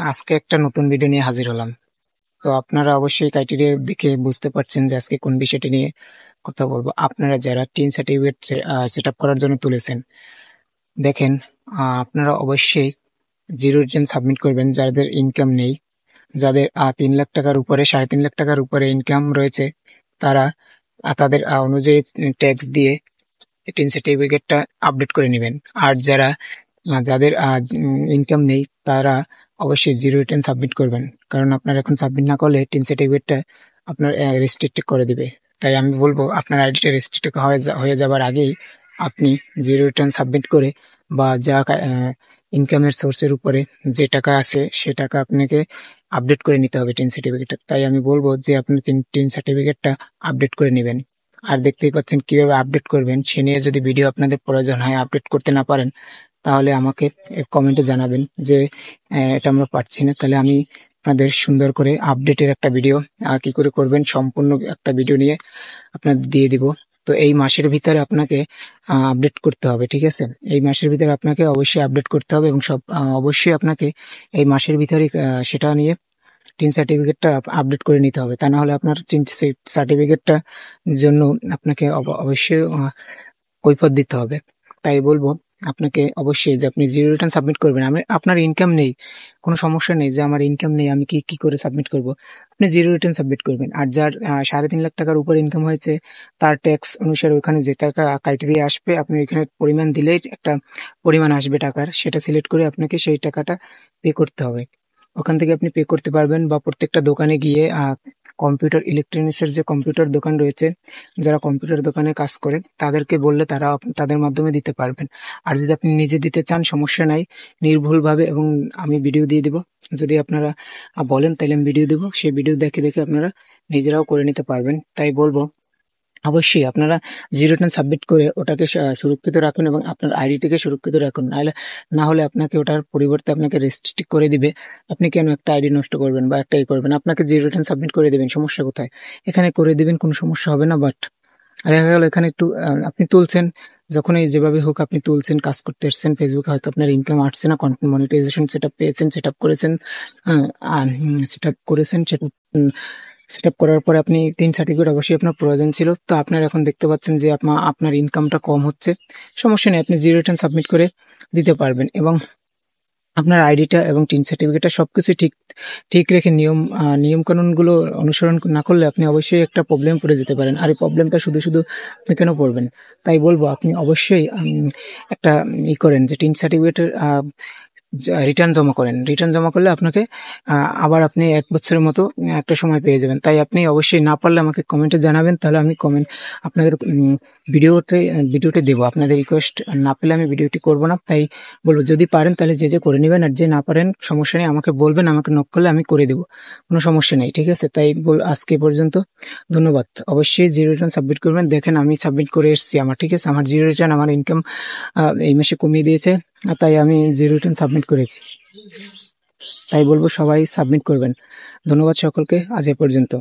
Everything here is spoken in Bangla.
আজকে একটা নতুন ভিডিও নিয়ে হাজির হলাম। তো আপনারা অবশ্যই ক্রাইটেরিয়া দেখে বুঝতে পারছেন যে আজকে কোন বিষয়টি নিয়ে কথা বলবো। আপনারা যারা টিন সার্টিফিকেট সেট আপ করার জন্য তুলেছেন, দেখেন, আপনারা অবশ্যই জিরো রিটার্ন সাবমিট করবেন যাদের ইনকাম নেই। যাদের 3 লাখ টাকার উপরে, 3.5 লাখ টাকার উপরে ইনকাম রয়েছে, তারা তাদের অনুযায়ী ট্যাক্স দিয়ে টিন সার্টিফিকেটটা আপডেট করে নেবেন। আর যাদের ইনকাম নেই, তারা অবশ্যই জিরো রিটার্ন সাবমিট করবেন। কারণ আপনার এখন সাবমিট না করলে টিন সার্টিফিকেটটা আপনার রেস্ট্রিক্ট করে দিবে। তাই আমি বলবো আপনার আইডিটা রেস্ট্রিক্ট হয়ে যাবার আগেই আপনি জিরো রিটার্ন সাবমিট করে, বা যা ইনকামের সোর্সের উপরে যে টাকা আছে সে টাকা আপনাকে আপডেট করে নিতে হবে টিন সার্টিফিকেটটা। তাই আমি বলবো যে আপনি টিন সার্টিফিকেটটা আপডেট করে নেবেন। আর দেখতেই পাচ্ছেন কিভাবে আপডেট করবেন, সে নিয়ে যদি ভিডিও আপনাদের প্রয়োজন হয়, আপডেট করতে না পারেন, তাহলে আমাকে কমেন্টে জানাবেন যে এটা আমরা পারছি না। তাহলে আমি আপনাদের সুন্দর করে আপডেটের একটা ভিডিও কি করে করবেন, সম্পূর্ণ একটা ভিডিও নিয়ে আপনাদের দিয়ে দিব। তো এই মাসের ভিতরে আপনাকে আপডেট করতে হবে, ঠিক আছে? এই মাসের ভিতরে আপনাকে অবশ্যই আপডেট করতে হবে, এবং অবশ্যই আপনাকে এই মাসের ভিতরে সেটা নিয়ে টিন সার্টিফিকেটটা আপডেট করে নিতে হবে। তা না হলে আপনার টিন সার্টিফিকেটটা জন্য আপনাকে অবশ্যই কৈফিয়ত দিতে হবে। তাই বলবো আপনাকে অবশ্যই যে আপনি জিরো রিটার্ন সাবমিট করবেন। আপনার ইনকাম নেই, কোনো সমস্যা নেই যে আমার ইনকাম নেই, আমি কি কি করে সাবমিট করব। আপনি জিরো রিটার্ন সাবমিট করবেন। আর যার 3.5 লাখ টাকার উপর ইনকাম হয়েছে, তার ট্যাক্স অনুসারে ওখানে যে টাকা ক্রাইটেরিয়া আসবে, আপনি ওইখানে পরিমাণ দিলেই একটা পরিমাণ আসবে টাকার, সেটা সিলেক্ট করে আপনাকে সেই টাকাটা পে করতে হবে। ওখান থেকে আপনি পে করতে পারবেন, বা প্রত্যেকটা দোকানে গিয়ে কম্পিউটার ইলেকট্রনিক্সের যে কম্পিউটার দোকান রয়েছে, যারা কম্পিউটার দোকানে কাজ করে, তাদেরকে বললে তারা তাদের মাধ্যমে দিতে পারবেন। আর যদি আপনি নিজে দিতে চান, সমস্যা নাই, নির্ভুলভাবে, এবং আমি ভিডিও দিয়ে দিব। যদি আপনারা বলেন, তাহলে আমি ভিডিও দিব, সেই ভিডিও দেখে দেখে আপনারা নিজেরাও করে নিতে পারবেন। তাই বলবো অবশ্যই আপনারা জিরো রিটার্ন সাবমিট করে ওটাকে সুরক্ষিত রাখুন, এবং আপনার আইডিটিকে সুরক্ষিত রাখুন। না হলে আপনাকে ওটার পরিবর্তে আপনাকে রেস্ট্রিক্ট করে দিবে। আপনি কেন একটা আইডি নষ্ট করবেন বা একটা করবেন? আপনাকে জিরো রিটার্ন সাবমিট করে দেবেন, সমস্যা কোথায়? এখানে করে দিবেন, কোনো সমস্যা হবে না। বাট দেখা গেল এখানে একটু আপনি তুলছেন, যখন এই যেভাবে হোক আপনি তুলছেন, কাজ করতে এসছেন, ফেসবুকে হয়তো আপনার ইনকাম আসছে না, কন্টেন্ট মনিটাইজেশন সেট আপ পেয়েছেন, সেট আপ করেছেন, সেট আপ করেছেন, সেটা সেট আপ করার পরে আপনি তিন সার্টিফিকেট অবশ্যই আপনার প্রয়োজন ছিল। তো আপনার এখন দেখতে পাচ্ছেন যে আপনার ইনকামটা কম হচ্ছে, সমস্যা নেই, আপনি জিরো রিটার্ন সাবমিট করে দিতে পারবেন। এবং আপনার আইডিটা এবং টিন সার্টিফিকেটটা সবকিছু ঠিক ঠিক রেখে নিয়ম কানুনগুলো অনুসরণ না করলে আপনি অবশ্যই একটা প্রবলেম পড়ে যেতে পারেন। আর এই প্রবলেমটা শুধু শুধু আপনি কেন পড়বেন? তাই বলবো আপনি অবশ্যই একটা করেন যে টিন সার্টিফিকেটের রিটার্ন জমা করেন। রিটার্ন জমা করলে আপনাকে আবার আপনি 1 বছরের মতো একটা সময় পেয়ে যাবেন। তাই আপনি অবশ্যই, না পারলে আমাকে কমেন্টে জানাবেন, তাহলে আমি আপনাদের ভিডিওতে দেবো। আপনাদের রিকোয়েস্ট না পেলে আমি ভিডিওটি করব না। তাই বলবো যদি পারেন তাহলে যে করে নেবেন, আর যে না পারেন সমস্যা নেই, আমাকে বলবেন, আমাকে নক করলে আমি করে দেবো, কোনো সমস্যা নেই, ঠিক আছে? তাই আজকে পর্যন্ত, ধন্যবাদ। অবশ্যই জিরো রিটার্ন সাবমিট করবেন। দেখেন আমি সাবমিট করে এসেছি আমার, ঠিক আছে? আমার জিরো রিটার্ন, আমার ইনকাম এই মাসে কমিয়ে দিয়েছে, তাই আমি জিরো রিটার্ন সাবমিট করেছি। তাই বলবো সবাই সাবমিট করবেন। ধন্যবাদ সকলকে, আজ এ পর্যন্ত।